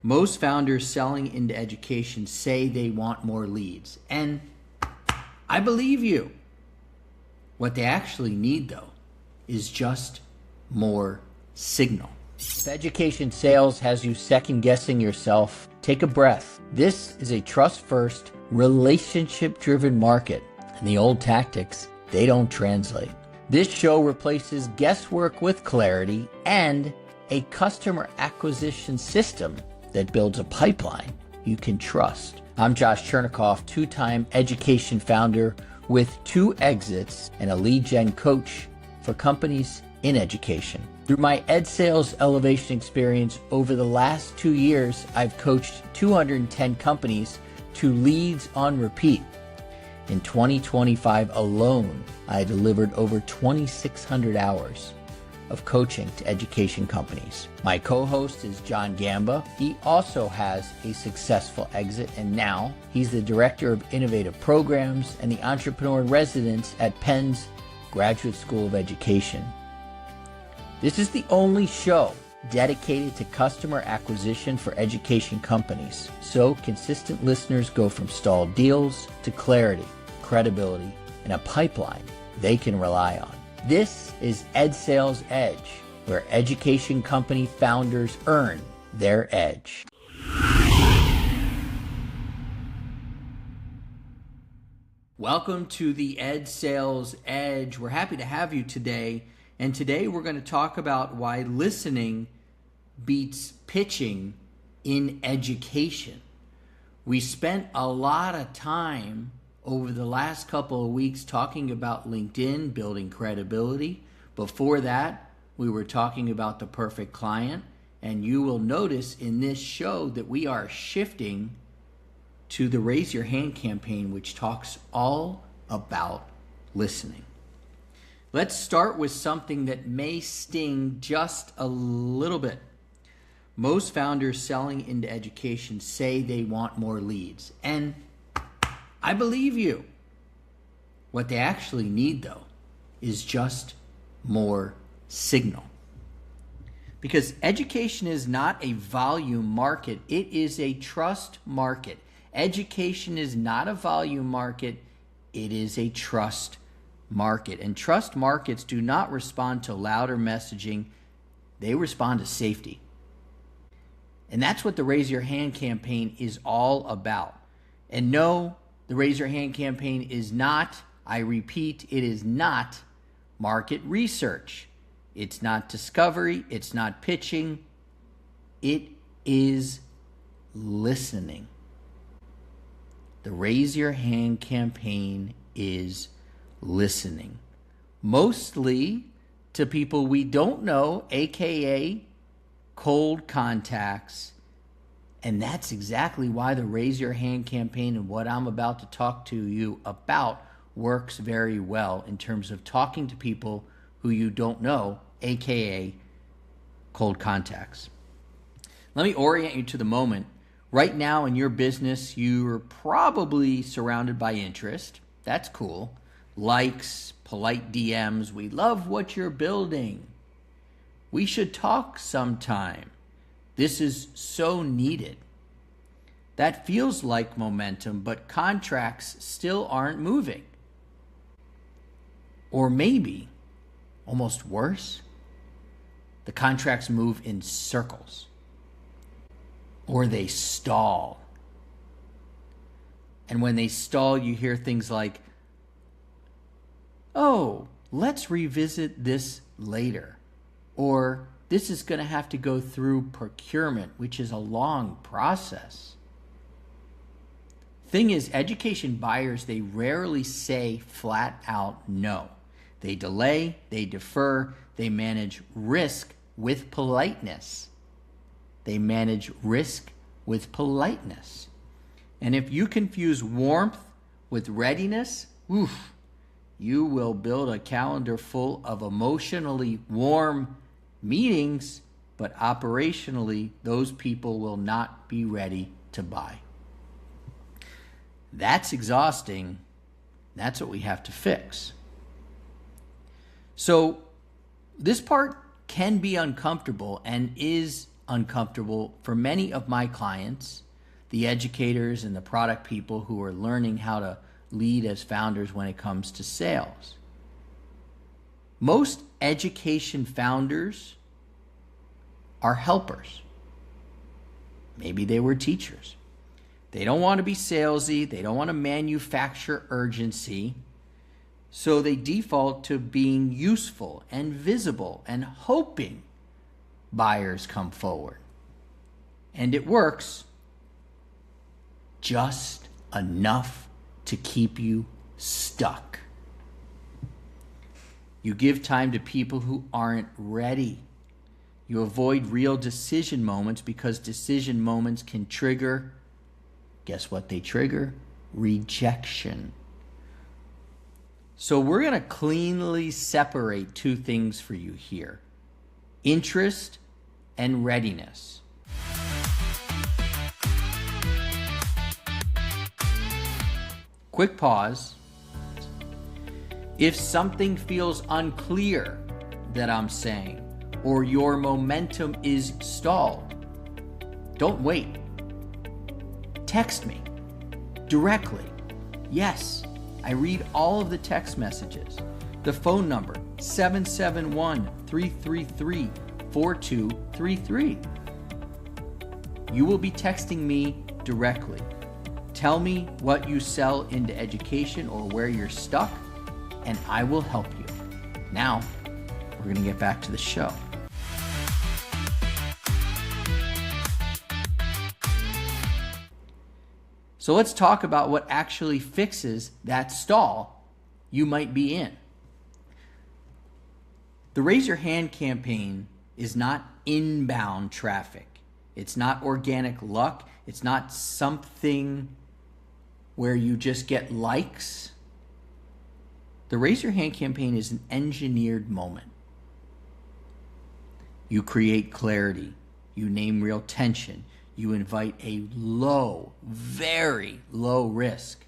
Most founders selling into education say they want more leads, and I believe you. What they actually need, though, is just more signal. If education sales has you second guessing yourself, take a breath. This is a trust-first, relationship-driven market, and the old tactics, they don't translate. This show replaces guesswork with clarity and a customer acquisition system that builds a pipeline you can trust. I'm Josh Chernikoff, two-time education founder with 2 exits and a lead gen coach for companies in education. Through my EdSales elevation experience over the last 2 years, I've coached 210 companies to leads on repeat. In 2025 alone, I delivered over 2,600 hours of coaching to education companies. My co-host is John Gamba. He also has a successful exit, and now he's the Director of Innovative Programs and the Entrepreneur in Residence at Penn's Graduate School of Education. This is the only show dedicated to customer acquisition for education companies, so consistent listeners go from stalled deals to clarity, credibility, and a pipeline they can rely on. This is EdSales Edge, where education company founders earn their edge. Welcome to the EdSales Edge. We're happy to have you today. And today we're going to talk about why listening beats pitching in education. We spent a lot of time over the last couple of weeks talking about LinkedIn, building credibility. Before that, we were talking about the perfect client. And you will notice in this show that we are shifting to the Raise Your Hand campaign, which talks all about listening. Let's start with something that may sting just a little bit. Most founders selling into education say they want more leads, and I believe you. What they actually need, though, is just more signal. Because education is not a volume market, it is a trust market. Education is not a volume market, it is a trust market. And trust markets do not respond to louder messaging, they respond to safety. And that's what the Raise Your Hand campaign is all about. And no, the Raise Your Hand campaign is not, I repeat, it is not market research. It's not discovery, it's not pitching, it is listening. The Raise Your Hand campaign is listening, mostly to people we don't know, aka cold contacts. And that's exactly why the Raise Your Hand campaign and what I'm about to talk to you about works very well in terms of talking to people who you don't know, aka cold contacts. Let me orient you to the moment. Right now in your business, you're probably surrounded by interest. That's cool. Likes, polite DMs. We love what you're building. We should talk sometime. This is so needed. That feels like momentum, but contracts still aren't moving. Or maybe, almost worse, the contracts move in circles. Or they stall. And when they stall, you hear things like, oh, let's revisit this later. Or this is going to have to go through procurement, which is a long process. Thing is, education buyers, they rarely say flat out no. They delay, they defer, they manage risk with politeness. They manage risk with politeness. And if you confuse warmth with readiness, you will build a calendar full of emotionally warm meetings, but operationally, those people will not be ready to buy. That's exhausting. That's what we have to fix. So this part can be uncomfortable and is uncomfortable for many of my clients, the educators and the product people who are learning how to lead as founders when it comes to sales. Most education founders are helpers. Maybe they were teachers. They don't want to be salesy. They don't want to manufacture urgency. So they default to being useful and visible and hoping buyers come forward. And it works just enough to keep you stuck. You give time to people who aren't ready. You avoid real decision moments because decision moments can trigger, guess what they trigger? Rejection. So we're going to cleanly separate two things for you here: interest and readiness. Quick pause. If something feels unclear that I'm saying, or your momentum is stalled, don't wait. Text me directly. Yes, I read all of the text messages. The phone number, 771-333-4233. You will be texting me directly. Tell me what you sell into education or where you're stuck, and I will help you. Now, we're going to get back to the show. So let's talk about what actually fixes that stall you might be in. The Raise Your Hand campaign is not inbound traffic. It's not organic luck. It's not something where you just get likes. The Raise Your Hand campaign is an engineered moment. You create clarity. You name real tension. You invite a low, very low risk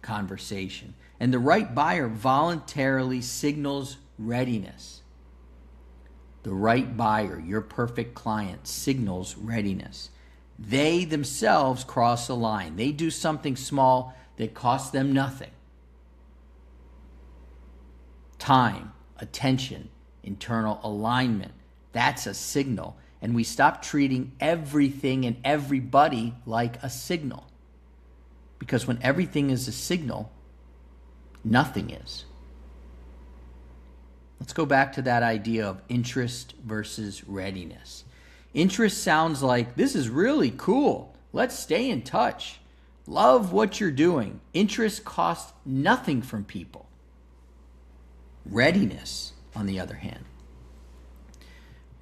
conversation. And the right buyer voluntarily signals readiness. The right buyer, your perfect client, signals readiness. They themselves cross a line. They do something small that costs them nothing. Time, attention, internal alignment. That's a signal. And we stop treating everything and everybody like a signal. Because when everything is a signal, nothing is. Let's go back to that idea of interest versus readiness. Interest sounds like, this is really cool. Let's stay in touch. Love what you're doing. Interest costs nothing from people. Readiness, on the other hand.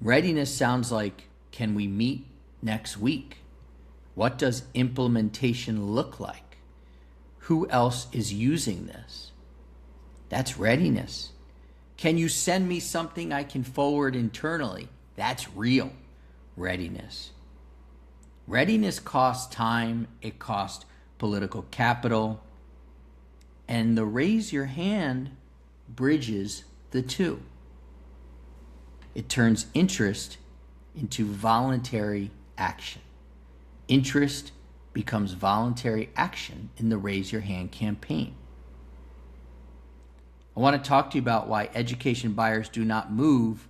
Readiness sounds like, can we meet next week? What does implementation look like? Who else is using this? That's readiness. Can you send me something I can forward internally? That's real readiness. Readiness costs time, it costs political capital, and the Raise Your Hand bridges the two. It turns interest into voluntary action. Interest becomes voluntary action in the Raise Your Hand campaign. I want to talk to you about why education buyers do not move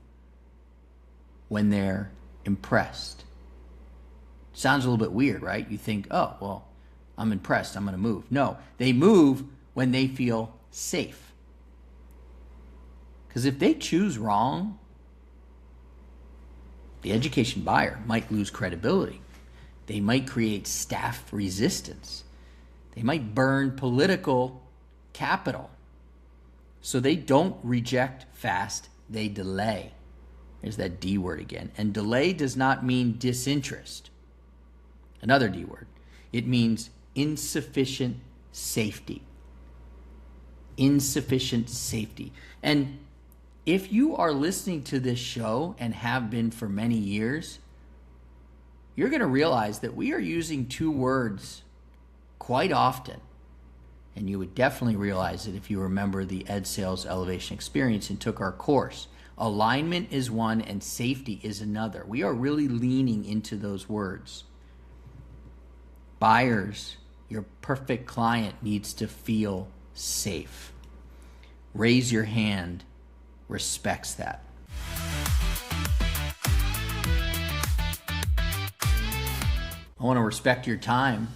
when they're impressed. Sounds a little bit weird, right? You think, oh, well, I'm impressed, I'm going to move. No, they move when they feel safe. Because if they choose wrong, the education buyer might lose credibility. They might create staff resistance. They might burn political capital. So they don't reject fast, they delay. There's that D word again. And delay does not mean disinterest. Another D word. It means insufficient safety. Insufficient safety. And if you are listening to this show and have been for many years, you're going to realize that we are using two words quite often. And you would definitely realize it if you remember the EdSales Elevation Experience and took our course Alignment is one and safety is another. We are really leaning into those words. Buyers, your perfect client needs to feel safe. Raise your hand respects that. I want to respect your time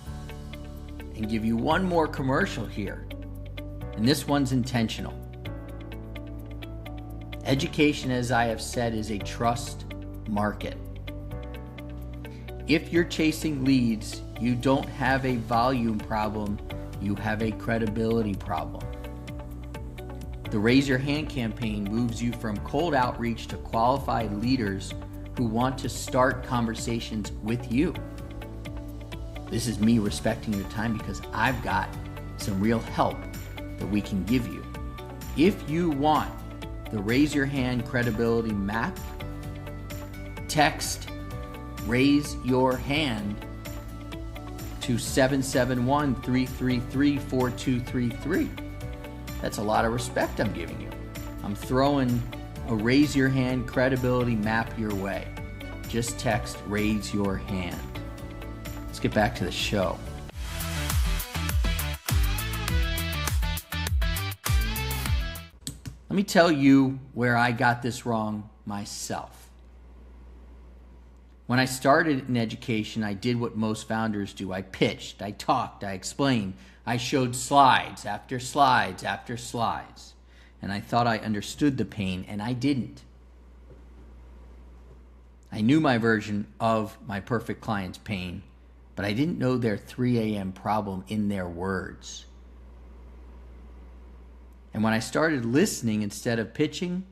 and give you one more commercial here. And this one's intentional. Education, as I have said, is a trust market. If you're chasing leads, you don't have a volume problem, you have a credibility problem. The Raise Your Hand campaign moves you from cold outreach to qualified leaders who want to start conversations with you. This is me respecting your time because I've got some real help that we can give you. If you want the Raise Your Hand credibility map, text Raise Your Hand to 771-333-4233. That's a lot of respect I'm giving you. I'm throwing a Raise Your Hand credibility map your way. Just text Raise Your Hand. Let's get back to the show. Let me tell you where I got this wrong myself. When I started in education, I did what most founders do. I pitched, I talked, I explained, I showed slides after slides after slides. And I thought I understood the pain, and I didn't. I knew my version of my perfect client's pain, but I didn't know their 3 a.m. problem in their words. And when I started listening instead of pitching,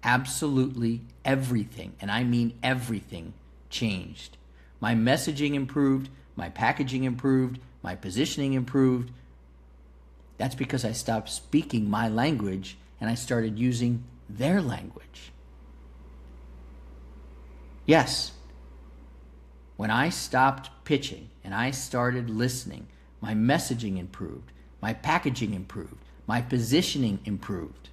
absolutely everything, and I mean everything, changed. My messaging improved, my packaging improved, my positioning improved. That's because I stopped speaking my language and I started using their language. Yes, when I stopped pitching and I started listening, my messaging improved, my packaging improved, my positioning improved,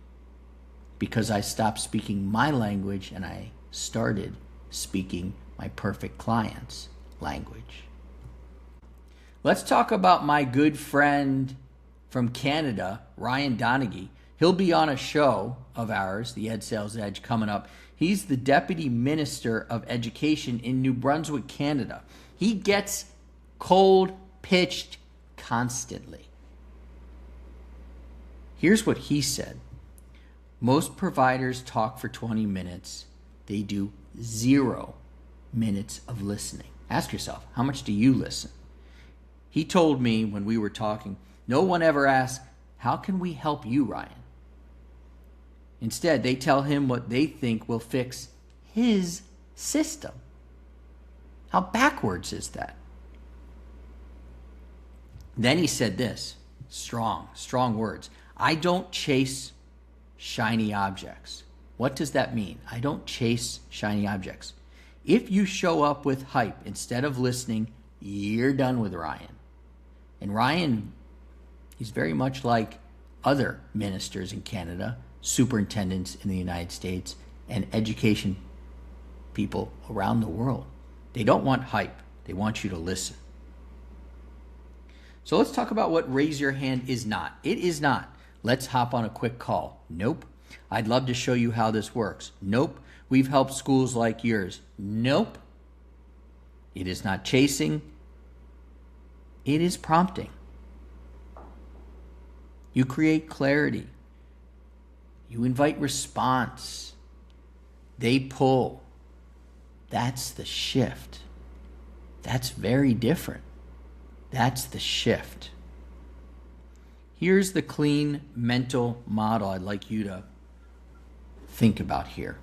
because I stopped speaking my language and I started speaking my perfect client's language. Let's talk about my good friend from Canada, Ryan Donaghy. He'll be on a show of ours, the EdSales Edge, coming up. He's the Deputy Minister of Education in New Brunswick, Canada. He gets cold pitched constantly. Here's what he said. Most providers talk for 20 minutes. They do 0 minutes of listening. Ask yourself, how much do you listen? He told me when we were talking, no one ever asks, how can we help you, Ryan? Instead, they tell him what they think will fix his system. How backwards is that? Then he said this, strong words. I don't chase shiny objects. What does that mean? I don't chase shiny objects. If you show up with hype instead of listening, you're done with Ryan. And Ryan, he's very much like other ministers in Canada, superintendents in the United States, and education people around the world. They don't want hype. They want you to listen. So let's talk about what Raise Your Hand is not. It is not, let's hop on a quick call. Nope. I'd love to show you how this works. Nope. We've helped schools like yours. Nope. It is not chasing. It is prompting. You create clarity. You invite response. They pull. That's the shift. That's very different. That's the shift. Here's the clean mental model I'd like you to think about here.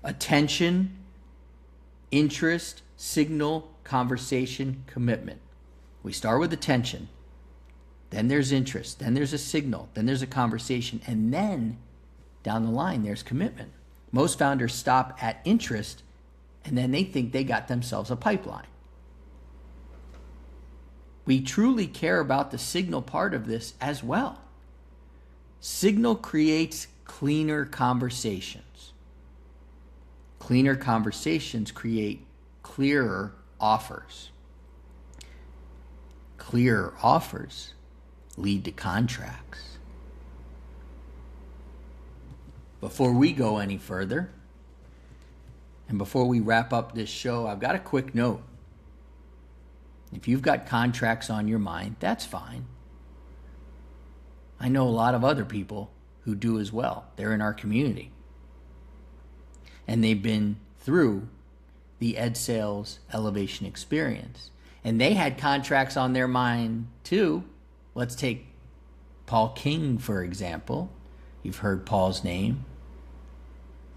Attention, interest, signal, conversation, commitment. We start with attention, then there's interest, then there's a signal, then there's a conversation, and then down the line there's commitment. Most founders stop at interest and then they think they got themselves a pipeline. We truly care about the signal part of this as well. Signal creates cleaner conversations. Cleaner conversations create clearer offers. Clearer offers lead to contracts. Before we go any further, and before we wrap up this show, I've got a quick note. If you've got contracts on your mind, that's fine. I know a lot of other people who do as well. They're in our community. And they've been through the EdSales Elevation Experience. And they had contracts on their mind too. Let's take Paul King, for example. You've heard Paul's name.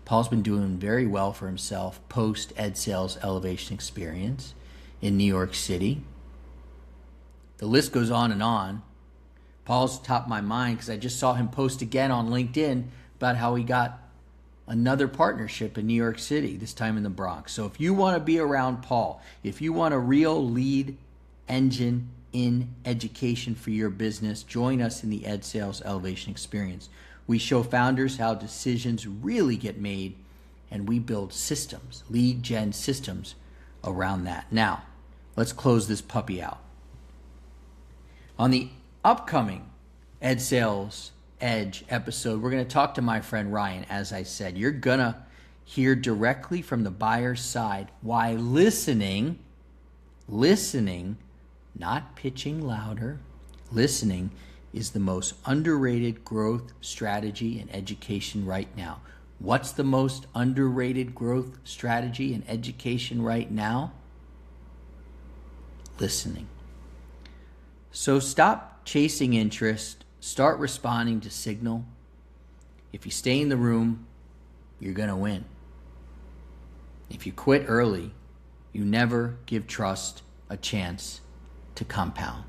Paul's been doing very well for himself post EdSales Elevation Experience in New York City. The list goes on and on. Paul's top of my mind because I just saw him post again on LinkedIn about how he got another partnership in New York City, this time in the Bronx. So if you want to be around Paul, if you want a real lead engine in education for your business, join us in the EdSales Elevation Experience. We show founders how decisions really get made, and we build systems, lead gen systems around that. Now, let's close this puppy out. On the upcoming EdSales Edge episode, we're going to talk to my friend Ryan. As I said, you're going to hear directly from the buyer's side why listening, not pitching louder, listening is the most underrated growth strategy in education right now. What's the most underrated growth strategy in education right now? Listening. So stop chasing interest. Start responding to signal. If you stay in the room, you're going to win. If you quit early, you never give trust a chance to compound.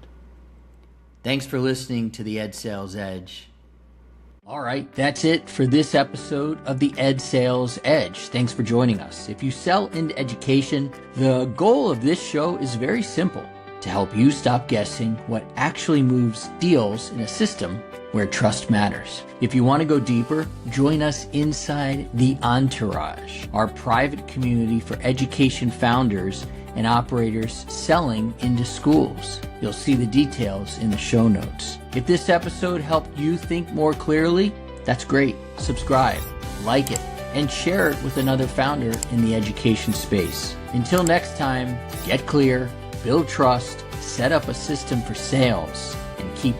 Thanks for listening to the EdSales Edge. All right, that's it for this episode of the EdSales Edge. Thanks for joining us. If you sell into education, the goal of this show is very simple: to help you stop guessing what actually moves deals in a system where trust matters. If you want to go deeper, join us inside the Entourage, our private community for education founders and operators selling into schools. You'll see the details in the show notes. If this episode helped you think more clearly, that's great. Subscribe, like it, and share it with another founder in the education space. Until next time, get clear, build trust, set up a system for sales, and keep